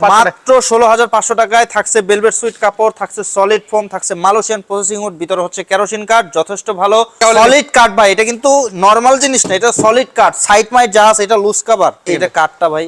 মাত্র 16,500 টাকায় থাকছে ভেলভেট সুইট কাপড়, থাকছে সলিড ফোম, থাকছে মালয়েশিয়ান প্রসেসিং উড, ভিতরে হচ্ছে কেরোসিন কাঠ, যথেষ্ট ভালো সলিড কাঠ ভাই। এটা কিন্তু নরমাল জিনিস না, এটা সলিড কাঠ। সাইড মাইট যা আছে এটা লুজ কভার। এটা কাঠটা ভাই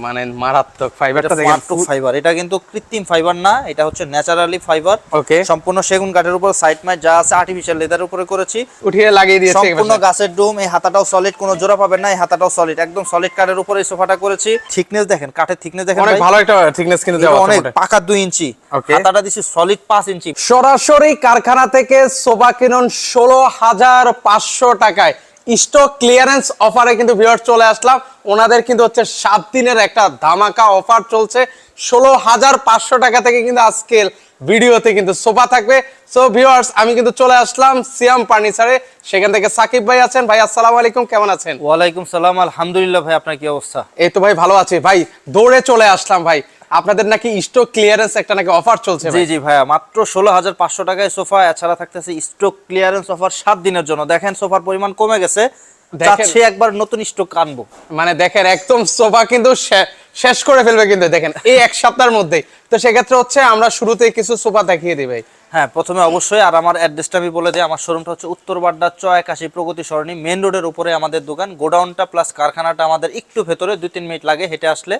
মানে মারাত্মক ফাইবারটা দেখেন, মাত্র ফাইবার। এটা কিন্তু কৃত্রিম ফাইবার না, এটা হচ্ছে ন্যাচারালি ফাইবার। ওকে, সম্পূর্ণ সেগুন কাঠের উপর সাইড মাইট যা আছে আর্টিফিশিয়াল লেদার উপরে করেছি, উঠিয়ে লাগিয়ে দিয়েছি। সম্পূর্ণ গাছের ডোম। এই হাতাটাও সলিড, কোনো জোড়া পাবেন না। এই হাতাটাও সলিড, একদম সলিড কাঠের উপরে এই সোফাটা করেছি। থিকনেস দেখেন, কাঠের থিকনেস দেখেন, অনেক ভালো একটা থিকনেস কিন্তু দেওয়া আছে। অনেক পাকা 2 ইঞ্চি, হাতাটা দিছি সলিড 5 ইঞ্চি। সরাসরি কারখানা থেকে সোফা কিনুন 16,500 টাকায়। স্টক ক্লিয়ারেন্স অফারে কিন্তু ভিউয়ার্স চলে আসলাম। ওনাদের কিন্তু হচ্ছে 7 দিনের একটা ধামাকা অফার চলছে। 16,500 টাকা থেকে কিন্তু আজকের ভিডিওতে কিন্তু সোফা থাকবে। সো ভিউয়ার্স, আমি কিন্তু চলে আসলাম সিয়াম ফার্নিচারে। সেখান থেকে সাকিব ভাই আছেন। ভাই আসসালামু আলাইকুম, কেমন আছেন? ওয়ালাইকুম সালাম, আলহামদুলিল্লাহ। ভাই আপনার কি অবস্থা? এই তো ভাই ভালো আছি ভাই, দৌড়ে চলে আসলাম ভাই। আপনাদের নাকি স্টক ক্লিয়ারেন্স একটা নাকি অফার চলছে? জি জি ভাইয়া, মাত্র 16,500 টাকায় সোফা। এছাড়া থাকতেছে স্টক ক্লিয়ারেন্স অফার 7 দিনের জন্য। দেখেন সোফার পরিমাণ কমে গেছে, যাচ্ছে একবার নতুন স্টক আনবো। মানে দেখেন একদম সোফা কিন্তু শেষ করে ফেলবে কিন্তু দেখেন এই এক সপ্তাহের মধ্যেই। তো সেক্ষেত্রে হচ্ছে আমরা শুরুতেই কিছু সোফা দেখিয়ে দিই ভাই। হ্যাঁ, প্রথমে অবশ্যই আর আমার অ্যাড্রেসটা আমি বলে দিই। আমার শোরুমটা হচ্ছে উত্তর বাড্ডা 81 প্রগতি সরণি মেইন রোডের উপরে আমাদের দোকান। গোডাউনটা প্লাস কারখানাটা আমাদের একটু ভেতরে, 2-3 মিনিট লাগে হেঁটে আসলে।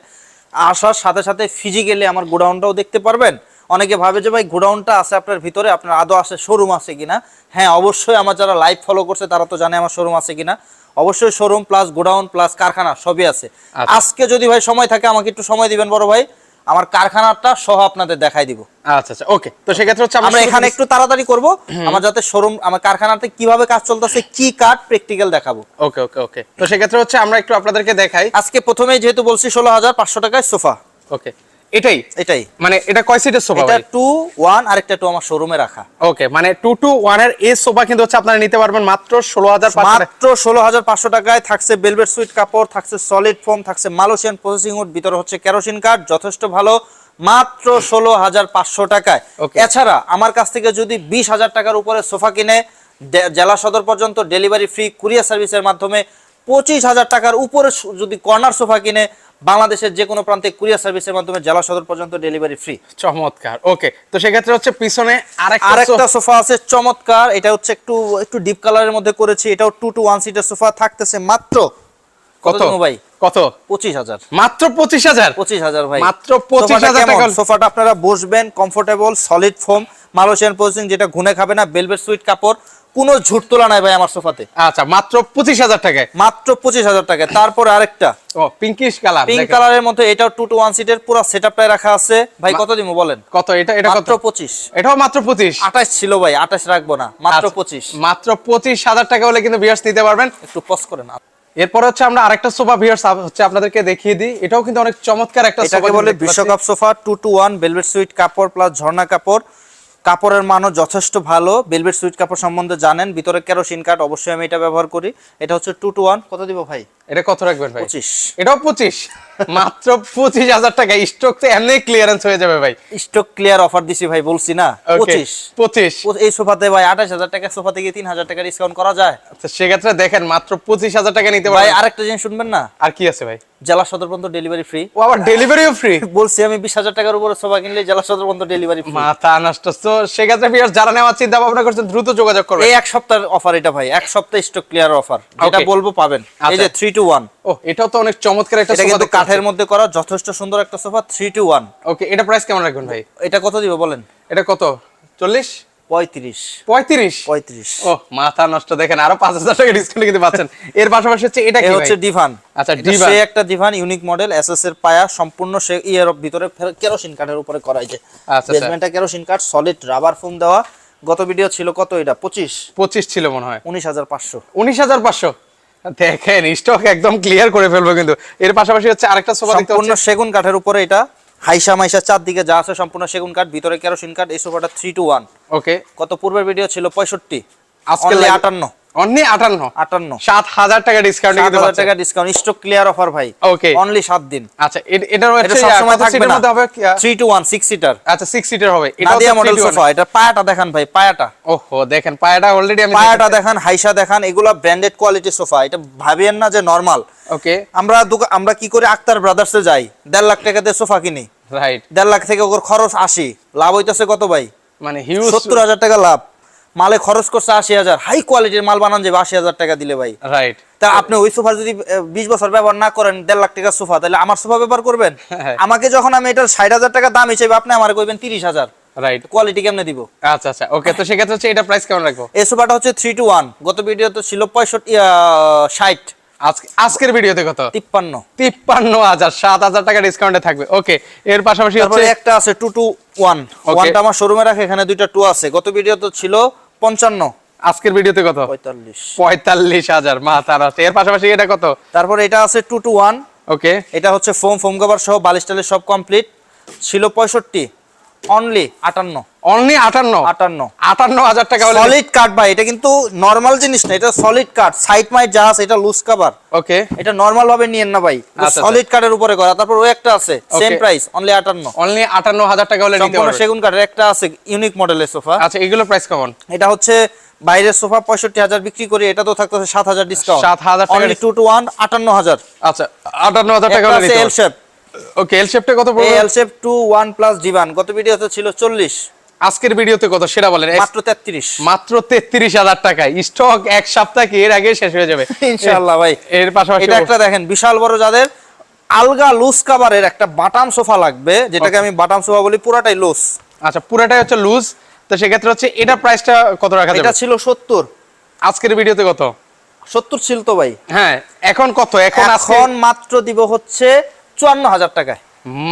আসার সাথে সাথে ফিজিক্যালি আমার গোডাউনটাও দেখতে পারবেন। অনেকে ভাবে যে ভাই গোডাউনটা আছে আপনার ভিতরে, আপনার আদৌ আছে শোরুম আছে কিনা। হ্যাঁ, অবশ্যই আমার যারা লাইভ ফলো করছে তারা তো জানে আমার শোরুম আছে কিনা। অবশ্যই শোরুম প্লাস গোডাউন প্লাস কারখানা সবই আছে। আজকে যদি ভাই সময় থাকে আমাকে একটু সময় দিবেন বড় ভাই, আমার কারখানাটা সহ আপনাদের দেখাই দিব। আচ্ছা আচ্ছা, ওকে। তো সেক্ষেত্রে হচ্ছে আমরা এখানে একটু তাড়াতাড়ি করব, আমার যাতে শোরুম আমার কারখানাতে কিভাবে কাজ চলতেছে, কি কাট প্র্যাকটিক্যাল দেখাবো। ওকে ওকে ওকে। তো সেক্ষেত্রে হচ্ছে আমরা একটু আপনাদেরকে দেখাই। আজকে প্রথমেই যেহেতু বলছি 16,500 টাকায় সোফা। ওকে, এটাই মানে এটা কয় সিটের সোফা? এটা 2-1, আরেকটা 2 আমার শোরুমে রাখা। ওকে, মানে 2-1 এর এই সোফা কিন্তু হচ্ছে আপনারা নিতে পারবেন মাত্র 16,500। মাত্র 16,500 টাকায় থাকছে ভেলভেট সুইট কাপড়, থাকছে সলিড ফোম, থাকছে মালয়েশিয়ান প্রসেসিং উড, ভিতরে হচ্ছে কেরোসিন কাঠ, যথেষ্ট ভালো। মাত্র 16,500 টাকায়। এছাড়া আমার কাছ থেকে যদি 20,000 টাকার উপরে সোফা কিনে জেলা সদর পর্যন্ত ডেলিভারি ফ্রি, কুরিয়ার সার্ভিসের মাধ্যমে 25,000 টাকার উপরে যদি কর্নার সোফা কিনে বাংলাদেশের যে কোনো প্রান্তে কুরিয়ার সার্ভিসের মাধ্যমে জেলা সদর পর্যন্ত ডেলিভারি ফ্রি। চমৎকার। ওকে, তো সেক্ষেত্রে হচ্ছে পিছনে আরেকটা সোফা আছে চমৎকার। এটা হচ্ছে একটু ডিপ কালারের মধ্যে করেছি। এটাও 2-1 সিটের সোফা, থাকতেছে মাত্র কত ভাই? কত? 25,000। মাত্র 25,000? 25,000 ভাই, মাত্র 25,000 টাকা। সোফাটা আপনারা বসবেন comfortable, solid foam, Malaysian processing, যেটা ঘুনে খাবে না, ভেলভেট সুইট কাপড়, কোনো ঝুট তোলা নাই ভাই আমার সোফাতে। আচ্ছা, মাত্র 25,000 টাকায়। মাত্র 25,000 টাকায়। তারপর আরেকটা পিঙ্কিশ কালার, পিঙ্ক কালারের মধ্যে, এটাও 2-1 সিটের, পুরো সেটআপটাই রাখা আছে ভাই। কত দিমু বলেন? কত এটা? এটা কত? মাত্র 25। এটাও মাত্র 25? 28 ছিল ভাই, 28 রাখবো না, মাত্র 25। মাত্র 25,000 টাকা হলে কিন্তু ভিউয়ার্স নিতে পারবেন। একটু পজ করেন। এরপর হচ্ছে আমরা আরেকটা সোফা ভিউয়ার্স হচ্ছে আপনাদেরকে দেখিয়ে দিই। এটাও কিন্তু অনেক চমৎকার একটা সোফা। এটাকে বলে বিশ্বকাপ সোফা, 2-1 ভেলভেট সুইট কাপড় প্লাস ঝর্ণা কাপড়। কাপড়ের মানও যথেষ্ট ভালো। ভেলভেট সুইট কাপড় সম্বন্ধে জানেন, ভিতরে কেরোসিন কাঠ, অবশ্যই আমি এটা ব্যবহার করি। এটা হচ্ছে 2-1। কত দিব ভাই? এটা কত রাখবেন ভাই? 25। এটাও 25? মাত্র 25,000 টাকা। স্টক তো এমনি ক্লিয়ারেন্স হয়ে যাবে ভাই। স্টক ক্লিয়ার অফার দিছি ভাই, বলছি না 25। এই সোফাতে ভাই 28,000 টাকা সোফা থেকে 3,000 টাকা ডিসকাউন্ট করা যায়। আচ্ছা, সেক্ষেত্রে দেখেন মাত্র 25,000 টাকা নিতে পারবেন। ভাই আরেকটা জিনিস শুনবেন না? আর কি আছে ভাই? জেলা সদর পর্যন্ত ডেলিভারি ফ্রি। ও আবার ডেলিভারিও ফ্রি? বলছি আমি 20,000 টাকার উপরে সোফা কিনলে জেলা সদর পর্যন্ত ডেলিভারি ফ্রি। মাথা নষ্ট। তো সেক্ষেত্রে ভিউয়ার্স যারা নেওয়ার চিন্তা ভাবনা করছেন দ্রুত যোগাযোগ করবেন। এই এক সপ্তাহের অফার এটা ভাই, এক সপ্তাহ স্টক ক্লিয়ার অফার, যেটা বলবো পাবেন। এই যে 3-1। ও, এটাও তো অনেক চমৎকার একটা সোফা। এটা কিন্তু কাঠের মধ্যে করা, যথেষ্ট সুন্দর একটা সোফা, 3-1। ওকে, এটা প্রাইস কেমন রাখবেন ভাই? এটা কত দিব বলেন? এটা কত? 40? 35। 35? ও মাথা নষ্ট। দেখেন আরো 5,000 টাকা ডিসকাউন্ট কিন্তু পাচ্ছেন। এর পাশাপাশি হচ্ছে এটা কি ভাই? হচ্ছে ডিভান। আচ্ছা, ডিভান সে একটা ডিভান ইউনিক মডেল, এসএস এর পায়া, সম্পূর্ণ সে এর ভিতরে কেরোসিন কাঠের উপরে করা হয়েছে। আচ্ছা, বেসমেন্টটা কেরোসিন কাঠ, সলিড রাবার ফোম দেওয়া। গত ভিডিও ছিল কত? এটা 25 ছিল মনে হয়। 19,500। 19,500? দেখেন স্টক একদম ক্লিয়ার করে ফেলবো কিন্তু। এর পাশাপাশি হচ্ছে আরেকটা সোফা দেখতে সম্পূর্ণ সেগুন কাঠের উপরে, এটা হাইসা মাইসা চারদিকে যা আছে সম্পূর্ণ সেগুন কাঠ, ভিতরে কেরোসিন কাঠ। এই সোফাটা 3-1। ওকে, কত পূর্বের ভিডিও ছিল 65, আজকে 58। অনলি 58? 7,000 টাকা ডিসকাউন্ট কিন্তু 7,000 টাকা ডিসকাউন্ট, স্টক ক্লিয়ার অফার ভাই। ওকে, অনলি 7 দিন। আচ্ছা, এটার এটা সব সময় থাকবে না। হবে 3-1 6 সিটার। আচ্ছা, 6 সিটার হবে। এটা নাদিয়া মডেল সোফা। এটা পায়াটা দেখান ভাই, পায়াটা। ওহো, দেখেন পায়াটা অলরেডি আমি পায়াটা দেখান, হাইসা দেখান। এগুলা ব্র্যান্ডেড কোয়ালিটি সোফা, এটা ভাবিয়েন না যে নরমাল। ওকে, আমরা কি করে আক্তার ব্রাদার্সে যাই, 1.5 লাখ টাকা দিয়ে সোফা কিনি, রাইট। 1.5 লাখ থেকে ওর খরচ 80, লাভ হইতেছে কত ভাই? মানে হিউজ 70,000 টাকা লাভ। মালে খরচ করছে 80,000, হাই কোয়ালিটির মাল বানান যাবে 80,000 টাকা দিলে ভাই। রাইট। তা আপনি ওই সোফা যদি 20 বছর ব্যবহার না করেন, 1.5 লাখ টাকার সোফা, তাহলে আমার সোফা ব্যবহার করবেন? আমাকে যখন আমি এটার 60,000 টাকা দাম হিসেবে, আপনি আমার কইবেন 30,000, রাইট। কোয়ালিটি কেমনে দিব? আচ্ছা আচ্ছা, ওকে। তো সেক্ষেত্রে হচ্ছে এটা প্রাইস কেমন রাখবো? এই সোফাটা হচ্ছে 3-to-1, গত ভিডিওতে ছিল 60, আজকের ভিডিওতে কত? 53। 53,000, 7,000 টাকা ডিসকাউন্টে থাকবে। ওকে, এর পাশাপাশি তারপরে হচ্ছে একটা আছে 2-to-1, Okay. ওয়ানটা আমার শোরুমে রাখে, এখানে দুইটা 2 আছে। গত ভিডিওতে ছিল 55, আজকের ভিডিওতে কত? 45। 45,000, মাথার আছে। এর পাশাপাশি এটা কত? তারপরে এটা আছে 2-to-1, ওকে, এটা হচ্ছে ফোম কভার সহ বালিশ টালিশ সব কমপ্লিট, ছিল 65, অনলি 58। অনলি 58,000 টাকা হলে। সলিড কাট ভাই, এটা কিন্তু নরমাল জিনিস না, এটা সলিড কাট। সাইড মাইট যা আছে এটা লুজ কভার, ওকে, এটা নরমাল ভাবে নিয়েন না ভাই, আচ্ছা, সলিড কাটের উপরে করা। তারপর ওই একটা আছে same Okay. Price, only 58। Only 58,000 টাকা হলে নিতে সম্পূর্ণ পারবেন। সেগুন কাঠের একটা আছে ইউনিক মডেলের সোফা। আচ্ছা, এগুলোর প্রাইস কেমন? এটা হচ্ছে বাইরের সোফা 65,000 বিক্রি করি, এটা তো থাকতেছে 7,000 ডিসকাউন্ট। 7,000 টাকা অনলি 2-to-1, 58,000। আচ্ছা, 58,000 টাকা একটা হলে আছে নিতে এল শেপ, ওকে, এল শেপটা কত এই পড়বে? এল শেপ 2-1 প্লাস ডিভান, গত ভিডিওতে ছিল 40, আজকের ভিডিওতে কত সেটা বলেন। মাত্র 33। মাত্র 33,000 টাকায়। স্টক এক সপ্তাহ কি এর আগে শেষ হয়ে যাবে ইনশাআল্লাহ ভাই। এর পাশাপাশি এটা একটা দেখেন, বিশাল বড় যাদের আলগা লুজ কভারের একটা বাটাম সোফা লাগবে, যেটাকে আমি বাটাম সোফা বলি, পুরাটাই লুজ। আচ্ছা, পুরাটাই হচ্ছে লুজ। তো সেক্ষেত্রে হচ্ছে এটা প্রাইসটা কত রাখা যাবে? এটা ছিল 70, আজকের ভিডিওতে কত? 70 ছিল তো ভাই। হ্যাঁ, এখন কত? এখন মাত্র দিব হচ্ছে 54,000 টাকায়।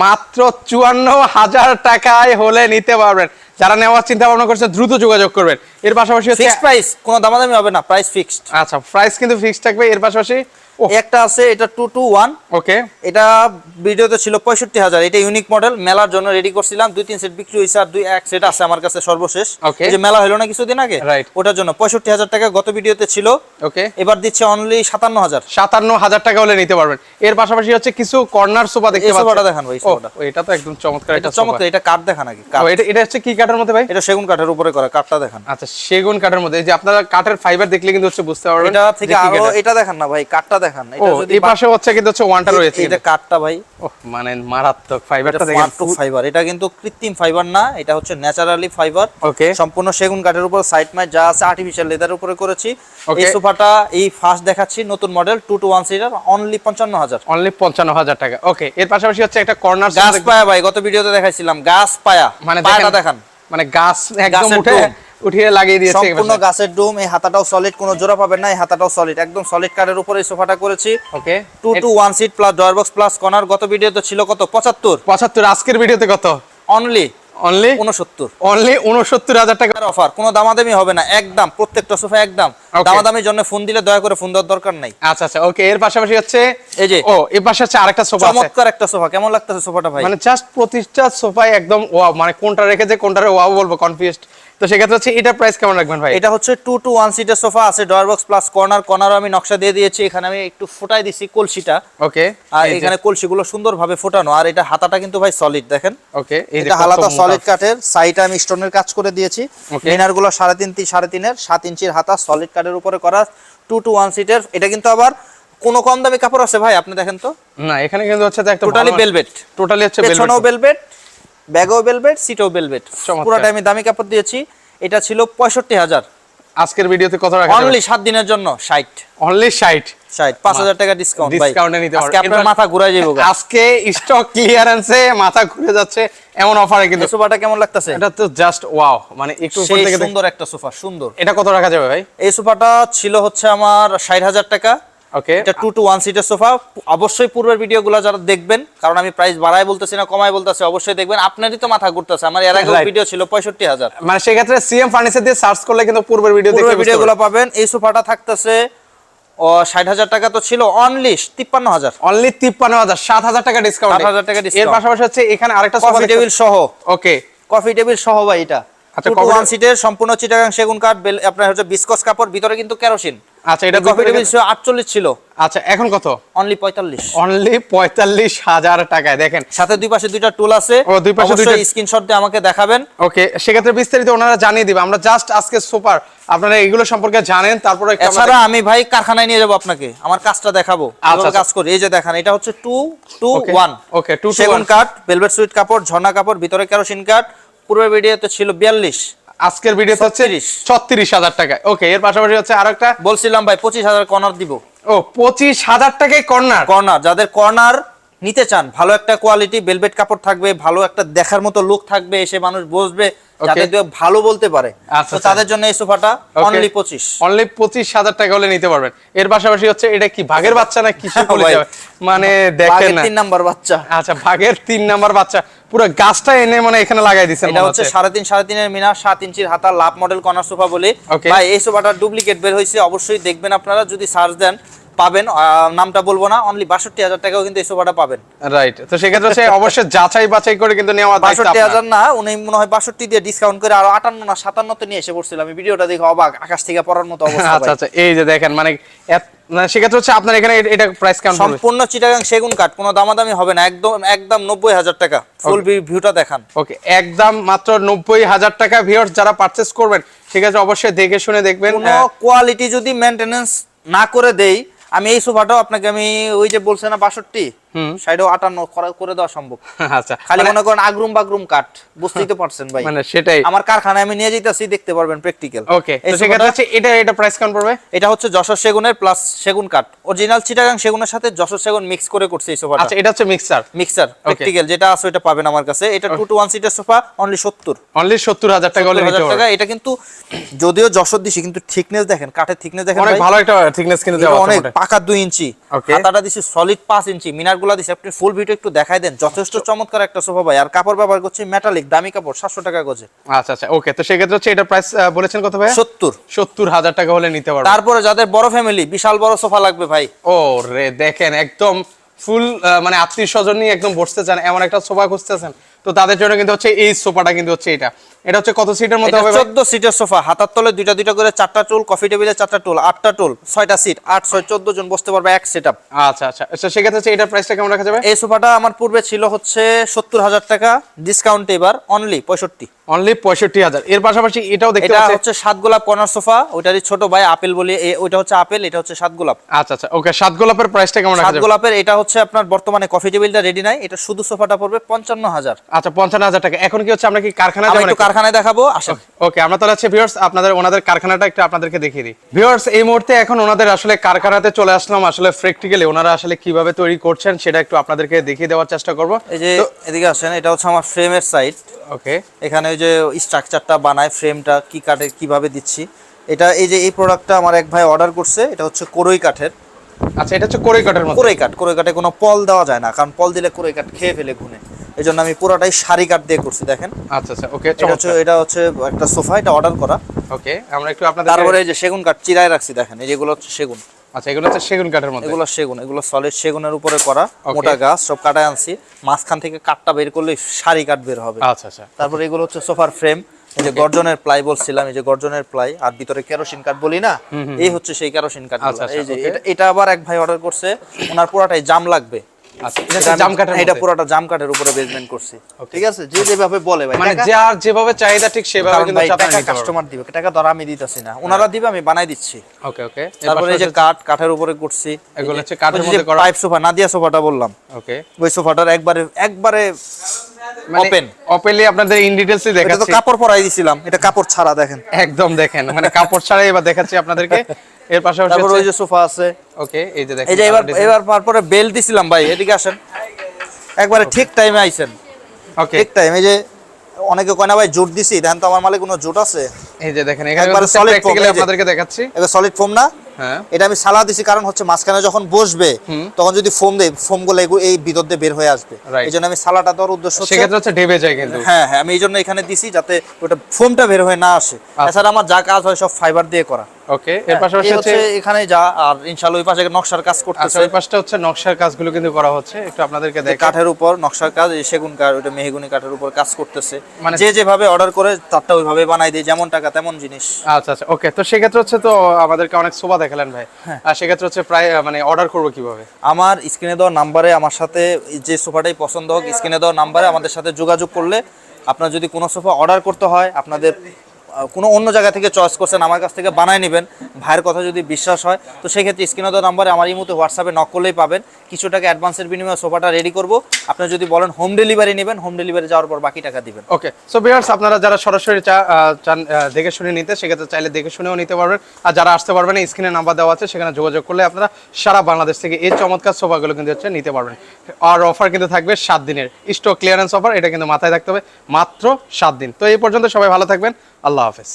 মাত্র 54,000 টাকায় হলে নিতে পারবেন। যারা নেওয়ার চিন্তা ভাবনা করছে দ্রুত যোগাযোগ করবেন। এর পাশাপাশি হচ্ছে ফিক্সড প্রাইস, কোনো দামাদামি হবে না, প্রাইস ফিক্সড। আচ্ছা, প্রাইস কিন্তু ফিক্সড থাকবে। এর পাশাপাশি একটা আছে, এটা 2-to-1, ওকে, এটা ভিডিওতে ছিল 65,000। এটা ইউনিক মডেল, মেলার জন্য রেডি করছিলাম, 2-3 সেট বিক্রি হয়েছে, আর 2-1 সেট আছে আমার কাছে সর্বশেষ। Okay. এই যে মেলা হলো না কিছুদিন আগে, Right. ওটার জন্য 65,000 টাকা গত ভিডিওতে ছিল, ওকে, এবার দিচ্ছে অনলি 57,000। 57,000 টাকা হলে নিতে পারবেন। এর পাশাপাশি হচ্ছে কিছু কর্নার সোফা দেখতে এই সোফাটা পাচ্ছেন। দেখান ভাই, সোফাটা এটা তো একদম চমৎকার এটা একটা চমৎকার। সোফা। এটা কাঠ দেখা নাকি? কাঠ। এটা হচ্ছে কি কাঠের মধ্যে ভাই? এটা সেগুন কাঠের উপরে করা, কাঠটা দেখান। আচ্ছা, সেগুন কাঠের মধ্যে। এই যে আপনারা কাঠের ফাইবার দেখলে কিন্তু হচ্ছে বুঝতে পারবেন এটা থেকে যে কি আরো কাঠের। এটা দেখান না ভাই, কাঠটা দেখান। এটা যদি এই পাশে হচ্ছে কিন্তু হচ্ছে ওয়ানটা রয়েছে। এটা কাঠটা ভাই, ওহ, মানে মারাত্মক ফাইবারটা এটা দেখেন। ওয়াটারপ্রুফ ফাইবার, এটা কিন্তু কৃত্রিম ফাইবার না, এটা হচ্ছে ন্যাচারালি ফাইবার। ওকে, সম্পূর্ণ সেগুন কাঠের উপর, সাইড মাইট যা আছে আর্টিফিশিয়াল লেদারের উপরে করেছি। Okay. এই সোফাটা এই ফার্স্ট দেখাচ্ছি, নতুন model 2-to-1 seater, only 55,000। Only 55,000 টাকা। ওকে, এর পাশাপাশি হচ্ছে একটা কর্নার গাছ পায়া ভাই, গত ভিডিওতে দেখাইছিলাম গাছ পায়া, মানে পায়াটা দেখান। মানে গাছ একদম গাছের উঠিয়ে লাগিয়ে দিয়েছে সম্পূর্ণ গাছের ডোম। এই হাতাটাও সলিড, কোনো জোড়া পাবেন না, এই হাতাটাও সলিড, একদম সলিড কাঠের উপরে এই সোফাটা করেছি। Okay, 2-to-1 seat plus drawer box plus corner, গত ভিডিওতে ছিল কত? 75। আজকের ভিডিওতে কত? Only only 69। অনলি 69,000 টাকা অফার, কোনো দামাদামি হবে না, একদম প্রত্যেকটা সোফা একদম। Okay. দামাদামির জন্য ফোন দিলে দয়া করে ফোন দেওয়ার দরকার নাই। আচ্ছা আচ্ছা, ওকে। এর পাশাপাশি হচ্ছে এই যে এর পাশে হচ্ছে আরেকটা সোফা আছে। চমৎকার একটা সোফা, কেমন লাগতেছে সোফাটা ভাই? মানে জাস্ট প্রতিটা সোফায় একদম ওয়াও, মানে কোনটা রেখেছে কোনটারে ওয়াও বলবো, কনফিউজড। তো সেক্ষেত্রে হচ্ছে এটা প্রাইস কেমন রাখবেন ভাই? এটা হচ্ছে 2-to-1 সিটের সোফা, আছে ডয়ার বক্স প্লাস কর্নার আমি নকশা দিয়ে দিয়েছি। এখানে আমি একটু ফোটাই দিছি কলসিটা, ওকে, আর এখানে কলসিগুলো সুন্দরভাবে ফোটানো। আর এটা হাতাটা কিন্তু ভাই সলিড, দেখেন। ওকে, এই যে এটা হালাতা সলিড কাঠের, সাইডে আমি স্টোনের কাজ করে দিয়েছি। Okay. লিনার গুলো 3.5 7 ইঞ্চির হাতা, সলিড কাঠের উপরে করা, 2-to-1 সিটের। এটা কিন্তু আবার কোনো কম দামি কাপড় আছে ভাই, আপনি দেখেন তো। না, এখানে কিন্তু হচ্ছে একটা টোটালি ভেলভেট, টোটালি হচ্ছে পেছনেও ভেলভেট, ব্যাগও ভেলভেট, সিটও ভেলভেট, চমৎকার। পুরোটা আমি দামি কাপড় দিয়েছি। এটা ছিল 65,000। আজকের ভিডিওতে কত রাখা যাবে? অনলি 7 দিনের জন্য 60। অনলি 60। 5,000 টাকা ডিসকাউন্ট ভাই, ডিসকাউন্টে নিতে আজকে পারবেন। আপনার মাথা ঘুরাই যাবে। আজকে স্টক ক্লিয়ারেন্সে মাথা ঘুরে যাচ্ছে এমন অফারে কিন্তু। এই সোফাটা কেমন লাগতেছে? এটা তো জাস্ট ওয়াও, মানে একটু উপর সেই থেকে সুন্দর একটা সোফা, সুন্দর। এটা কত রাখা যাবে ভাই? এই সোফাটা ছিল হচ্ছে আমার 60,000 টাকা। ওকে, এটা 2-to-1 সিটের সোফা। অবশ্যই পূর্বের ভিডিওগুলো যারা দেখবেন, কারণ আমি প্রাইস বাড়াই বলতেছি না কমাই বলতেছি, অবশ্যই দেখবেন। আপনারই তো মাথা ঘুরতেছে, আমার এর আগে Right. ভিডিও ছিল 65,000। মানে সেই ক্ষেত্রে সিএম ফার্নিচার দিয়ে সার্চ করলে কিন্তু পূর্বের ভিডিও দেখে পূর্বের ভিডিওগুলো পাবেন। এই সোফাটা থাকতেছে 60,000 টাকা, তো ছিল অনলি 53,000। অনলি 53,000, 7,000 টাকা ডিসকাউন্ট। 7,000 টাকা এর ডিসকাউন্ট। পাশাপাশি হচ্ছে এখানে আরেকটা সোফা কফি টেবিল সহ, ওকে, কফি টেবিল সহ ভাই। এটা আচ্ছা, 2-to-1 সিটের, সম্পূর্ণ চিটাগাং সেগুন কাঠ, আপনার হচ্ছে বিসকস কাপড়, ভিতরে কিন্তু কেরোসিন। আচ্ছা, এটা কফি টেবিল 48 ছিল, আচ্ছা এখন কত? অনলি 45। অনলি 45,000 টাকায়। দেখেন সাথে দুই পাশে দুইটা টুল আছে, ও, দুই পাশে দুইটা। অবশ্যই স্ক্রিনশট দিয়ে আমাকে দেখাবেন। ওকে, সেক্ষেত্রে বিস্তারিত ওনারা জানিয়ে দিবে। আমরা জাস্ট আজকে সুপার আপনারা এগুলো সম্পর্কে জানেন, তারপরে একটু আমরা এছাড়া আমি ভাই কারখানায় নিয়ে যাবো আপনাকে, আমার কাজটা দেখাবো কিভাবে আচ্ছা। কাজ করি। এই যে দেখেন, এটা হচ্ছে 2-2-1 ওকে, 2 to সেগুন 1 কাঠ, ভেলভেট সুইট কাপড়, ঝর্ণা কাপড়, ভিতরে কেরোসিন কাঠ। পূর্বের ভিডিওতে ছিল 42, আজকের ভিডিওতে হচ্ছে 36,000 টাকায়। ওকে, এর পাশাপাশি হচ্ছে আরেকটা বলছিলাম ভাই 25,000 কর্নার দিব। ও, 25,000 টাকায় কর্নার। কর্নার, যাদের কর্নার নিতে চান, ভালো একটা কোয়ালিটি ভেলভেট কাপড় থাকবে, ভালো একটা দেখার মতো লুক থাকবে, এসে মানুষ বসবে যাতে ভালো বলতে পারে, আচ্ছা, তো তাদের জন্য এই সোফাটা অনলি 25। অনলি 25,000 টাকা হলে নিতে পারবেন। এর পাশাপাশি হচ্ছে এটা কি ভাগের বাচ্চা না কিসে বলে ভাই, যাবে, মানে দেখেন না। 3 নাম্বার বাচ্চা। আচ্ছা, ভাগের 3 নাম্বার বাচ্চা, পুরো গাছটা এনে মানে এখানে লাগাই দিয়েছেন। এটা হচ্ছে 3.5 এর মিনার, 7 ইঞ্চির হাতা, লাভ মডেল কর্নার সোফা বলে। Okay. ভাই এই সোফাটার ডুপ্লিকেট বের হয়েছে, অবশ্যই দেখবেন আপনারা, যদি সার্চ দেন পাবেন। নামটা বলবো না, অনলি 62,000 টাকাও কিন্তু এই সোফাটা পাবেন। রাইট, তো সেক্ষেত্রে হচ্ছে অবশ্যই যাচাই বাছাই করে কিন্তু নেওয়া দায়িত্ব আপনার। 62,000 না, উনি মনে হয় 62 দিয়ে ডিসকাউন্ট করে আরো 58 না 57 তে নিয়ে এসে পড়ছিল। আমি ভিডিওটা দেখে অবাক, আকাশ থেকে পড়ার মতো অবস্থা। আচ্ছা আচ্ছা, এই যে দেখেন, মানে মানে সেক্ষেত্রে হচ্ছে আপনার এখানে এটা প্রাইস কেমন পড়বে? সম্পূর্ণ চিটাগাং সেগুন কাঠ, কোনো দামাদামি হবে না, একদম 90,000 টাকা। ফুল ভিউটা দেখান। ওকে, একদম মাত্র 90,000 টাকা। ভিউয়ার্স যারা পারচেজ করবেন, ঠিক আছে, অবশ্যই দেখে শুনে দেখবেন। কোনো কোয়ালিটি যদি মেইনটেনেন্স না করে দেই, আমি এই সোফাটাও আপনাকে, আমি ওই যে বলছেন না 62, সাইডেও 58 করে দেওয়া সম্ভব। আচ্ছা, খালি মনে করেন আগরুম বাগরুম কাঠ, বুঝতেই তো পারছেন ভাই। মানে সেটাই, আমার কারখানায় আমি নিয়ে যাইতাছি, দেখতে পারবেন প্র্যাকটিক্যাল। ওকে, তো সেক্ষেত্রে হচ্ছে এটা প্রাইস কেমন পড়বে? এটা হচ্ছে যশোর সেগুনের প্লাস সেগুন কাঠ, অরিজিনাল চিটাগাং সেগুনের সাথে যশোর সেগুন মিক্স করে করছে এই সোফাটা। আচ্ছা, এটা হচ্ছে মিক্সার প্র্যাকটিক্যাল যেটা আছে ওটা পাবেন আমার কাছে। এটা 2 to 1 সিটের সোফা, অনলি 70। অনলি 70,000 টাকা হলে নিতে পারবেন। এটা কিন্তু যদিও যশোর দিছি, কিন্তু থিকনেস দেখেন, কাঠের থিকনেস দেখেন অনেক ভাই, ভালো একটা থিকনেস কিন্তু দেওয়া আছে অনেক মোটামুটি। পাকা 2 ইঞ্চি, Okay. হাতাটা দিছি সলিড 5 ইঞ্চি, মিনারগুলো দিছি। আপনি ফুল ভিডিও একটু দেখাই দেন, যথেষ্ট চমৎকার একটা সোফা ভাই। আর কাপড় ব্যবহার করছি মেটালিক দামি কাপড়, 700 টাকা গজে। আচ্ছা আচ্ছা, ওকে, তো সেক্ষেত্রে হচ্ছে এটা প্রাইস বলেছেন কত ভাই? 70,000 টাকা হলে নিতে পারবেন। তারপরে যাদের বড় ফ্যামিলি, বিশাল বড় সোফা লাগবে ভাই, ও রে, দেখেন একদম ফুল মানে আত্মীয় স্বজন নিয়ে একদম বসতে চান এমন একটা সোফা খুঁজতেছেন, তো তাদের জন্য কিন্তু হচ্ছে এই সোফাটা কিন্তু হচ্ছে এটা হচ্ছে কত সিটের মধ্যে এটা হবে ভাই? 14 সিটের সোফা, হাতার তলে দুইটা দুইটা করে 4টা টুল, কফি টেবিলে 4টা টুল, 8টা টুল, 6টা সিট, 8 6 14 জন বসতে পারবে এক সেটআপ। আচ্ছা আচ্ছা, আচ্ছা সেক্ষেত্রে হচ্ছে এটার প্রাইসটা কেমন রাখা যাবে? এই সোফাটা আমার পূর্বে ছিল হচ্ছে 70,000 টাকা, ডিসকাউন্ট এবার অনলি 65। অনলি 65,000। এর পাশাপাশি এটাও দেখতে এটা পাচ্ছি হচ্ছে 7 গোলাপ কর্নার সোফা, ওইটারই ছোট ভাই আপেল বলি, ওইটা হচ্ছে আপেল, এটা হচ্ছে 7 গোলাপ। আচ্ছা আচ্ছা, ওকে, 7 গোলাপের প্রাইসটা কেমন রাখা 7 যাবে? গোলাপের এটা হচ্ছে আপনার বর্তমানে কফি টেবিলটা রেডি নাই, এটা শুধু সোফাটা পড়বে 55,000। আচ্ছা, 55,000 টাকা। এখন কি হচ্ছে আমরা কি কারখানায় আমি যাবেন? একটু কারখানায় দেখাবো, আসেন। ওকে, আমরা তাহলে হচ্ছে ভিউয়ার্স ওনাদের কারখানাটা একটু আপনাদেরকে দেখিয়ে দিই। ভিউয়ার্স এই মুহূর্তে এখন ওনাদের আসলে কারখানাতে চলে আসলাম, আসলে প্র্যাকটিক্যালি ওনারা আসলে কিভাবে তৈরি করছেন সেটা একটু আপনাদেরকে দেখিয়ে দেওয়ার চেষ্টা করব। এই যে এদিকে আসেন, এটা হচ্ছে আমার ফ্রেমের সাইড। ওকে, এখানে ওই যে স্ট্রাকচারটা বানায়, ফ্রেমটা কি কাঠে কিভাবে দিচ্ছি, এটা এই যে এই প্রোডাক্টটা আমার এক ভাই অর্ডার করছে, এটা হচ্ছে কোরই কাঠের। আচ্ছা, এটা হচ্ছে কোরই কাঠের মধ্যে। কোরই কাঠে কোনো পল দেওয়া যায় না, কারণ পল দিলে কোরই কাঠ খেয়ে ফেলে ঘুনে, এই জন্য আমি পুরোটাই সারি কাঠ দিয়ে করছি। দেখেন, আচ্ছা আচ্ছা, ওকে, এটা হচ্ছে একটা সোফা, এটা অর্ডার করা। ওকে, আমরা একটু আপনাদের তারপরে এই যে সেগুন কাঠ চিরায় রাখছি, দেখেন এই যেগুলো হচ্ছে সেগুন। আচ্ছা, এগুলো হচ্ছে সেগুন কাঠের মধ্যে। এগুলো সলিড সেগুনের উপরে করা, মোটা গাছ সব কাটায় আনছি, মাঝখান থেকে কাঠটা বের করলে সারি কাঠ বের হবে। আচ্ছা আচ্ছা, তারপরে এগুলো হচ্ছে সোফার ফ্রেম, এই যে গর্জনের প্লাই বলছিলাম, এই যে গর্জনের প্লাই, আর ভিতরে কেরোসিন কাঠ বলি না, এই হচ্ছে সেই কেরোসিন কাঠ। এই যে এটা আবার এক ভাই অর্ডার করছে, ওনার পুরাটাই জাম লাগবে। আচ্ছা, এটা জাম কাঠের এটা মধ্যে। পুরোটা জাম কাঠের উপরে বেজমেন্ট করছি, ঠিক আছে, যে যেভাবে বলে ভাই, মানে যার যেভাবে চাহিদা ঠিক সেভাবে কিন্তু ভাই আপনারা নিতে পারবেন। কাস্টমার দিবে, টাকা ধর আমি দিতেছি না, ওনারা দিবে, আমি বানাই দিচ্ছি। ওকে ওকে, তারপরে এই যে কাঠের উপরে করছি, এগুলো হচ্ছে কাঠের মধ্যে করা। পাইপ সোফা, নাদিয়া সোফাটা বললাম, ওকে, ওই সোফাটার একবারে ওপেন ওপেনলি আপনাদের ইন ডিটেইলসই এটা তো দেখাচ্ছি। কাপড় পরাই দিছিলাম, এটা কাপড় ছাড়া দেখেন, একদম দেখেন, মানে কাপড় ছাড়াই এবার দেখাচ্ছি আপনাদেরকে। এর পাশাপাশি তারপর ওই যে সোফা আছে, ওকে, এই যে দেখেন, এই যে এবার তারপরে বেল দিছিলাম ভাই, এদিকে আসেন, একবারে ঠিক টাইমে আইছেন, ওকে, ঠিক টাইম। এই যে অনেকে কয় না ভাই জোট দিছি, দেখেন তো আমার মালে কোনো জোট আছে, এই যে দেখেন এখানে একবারে হচ্ছে solid প্র্যাকটিক্যালি foam, এই যে। আপনাদেরকে দেখাচ্ছি। এবার সলিড ফোম না, হ্যাঁ, এটা আমি সালা দিছি, কারণ হচ্ছে মাঝখানে যখন বসবে তখন যদি ফোম দেই, ফোম গুলো এই ভিতর দিয়ে বের হয়ে আসবে, Right. এই জন্য আমি সালাটা দেওয়ার উদ্দেশ্য হচ্ছে, সেক্ষেত্রে হচ্ছে ডেবে যায় কিন্তু। হ্যাঁ হ্যাঁ, আমি এই জন্য এখানে দিছি যাতে ওটা ফোমটা বের হয়ে না আসে। এছাড়া আমার যা কাজ হয় সব ফাইবার দিয়ে করা। ওকে, এর পাশাপাশি হচ্ছে এখানে যা, আর ইনশাআল্লাহ ওই পাশে নকশার কাজ আচ্ছা করতেছে, ওই পাশটা হচ্ছে নকশার কাজগুলো কিন্তু করা হচ্ছে, একটু আপনাদেরকে দেখাই। কাঠের উপর নকশার কাজ, এই সেগুন কাঠ, ওটা মেহগনি কাঠের উপর কাজ করতেছে, মানে যে যেভাবে অর্ডার করে তারটা ওইভাবে বানাই দেয়, যেমন টাকা তেমন জিনিস। আচ্ছা আচ্ছা ওকে, তো সেক্ষেত্রে হচ্ছে তো আমাদেরকে অনেক সোফা দেখালেন ভাই, আর সেক্ষেত্রে হচ্ছে প্রায় মানে অর্ডার করবো কিভাবে? আমার স্ক্রিনে দেওয়া নাম্বারে আমার সাথে যে সোফাটাই পছন্দ হোক, স্ক্রিনে দেওয়া নাম্বারে আমাদের সাথে যোগাযোগ করলে, আপনার যদি কোনো সোফা অর্ডার করতে হয়, আপনাদের কোনো অন্য জায়গা থেকে চয়েস করছেন, আমার কাছ থেকে বানায় নেবেন, ভাইয়ের কথা যদি বিশ্বাস হয়, তো সেক্ষেত্রে স্ক্রিনে দেওয়া নাম্বারে আমার এই মুহূর্তে হোয়াটসঅ্যাপে নক করলেই পাবেন। কিছু টাকা অ্যাডভান্সের বিনিময়ে সোফাটা রেডি করব, আপনারা যদি বলেন হোম ডেলিভারি নেবেন, হোম ডেলিভারি যাওয়ার পর বাকি টাকা দিবেন। ওকে, সো ভিউয়ার্স আপনারা যারা সরাসরি চান দেখে শুনে নিতে, সেক্ষেত্রে চাইলে দেখে শুনেও নিতে পারবেন, আর যারা আসতে পারবেন না, স্ক্রিনে নাম্বার দেওয়া আছে, সেখানে যোগাযোগ করলে আপনারা সারা বাংলাদেশ থেকে এই চমৎকার সোফাগুলো কিন্তু হচ্ছে নিতে পারবেন। আর অফার কিন্তু থাকবে 7 দিনের স্টক ক্লিয়ারেন্স অফার, এটা কিন্তু মাথায় রাখতে হবে, মাত্র 7 দিন। তো এই পর্যন্ত সবাই ভালো থাকবেন, আল্লাহ হাফেজ।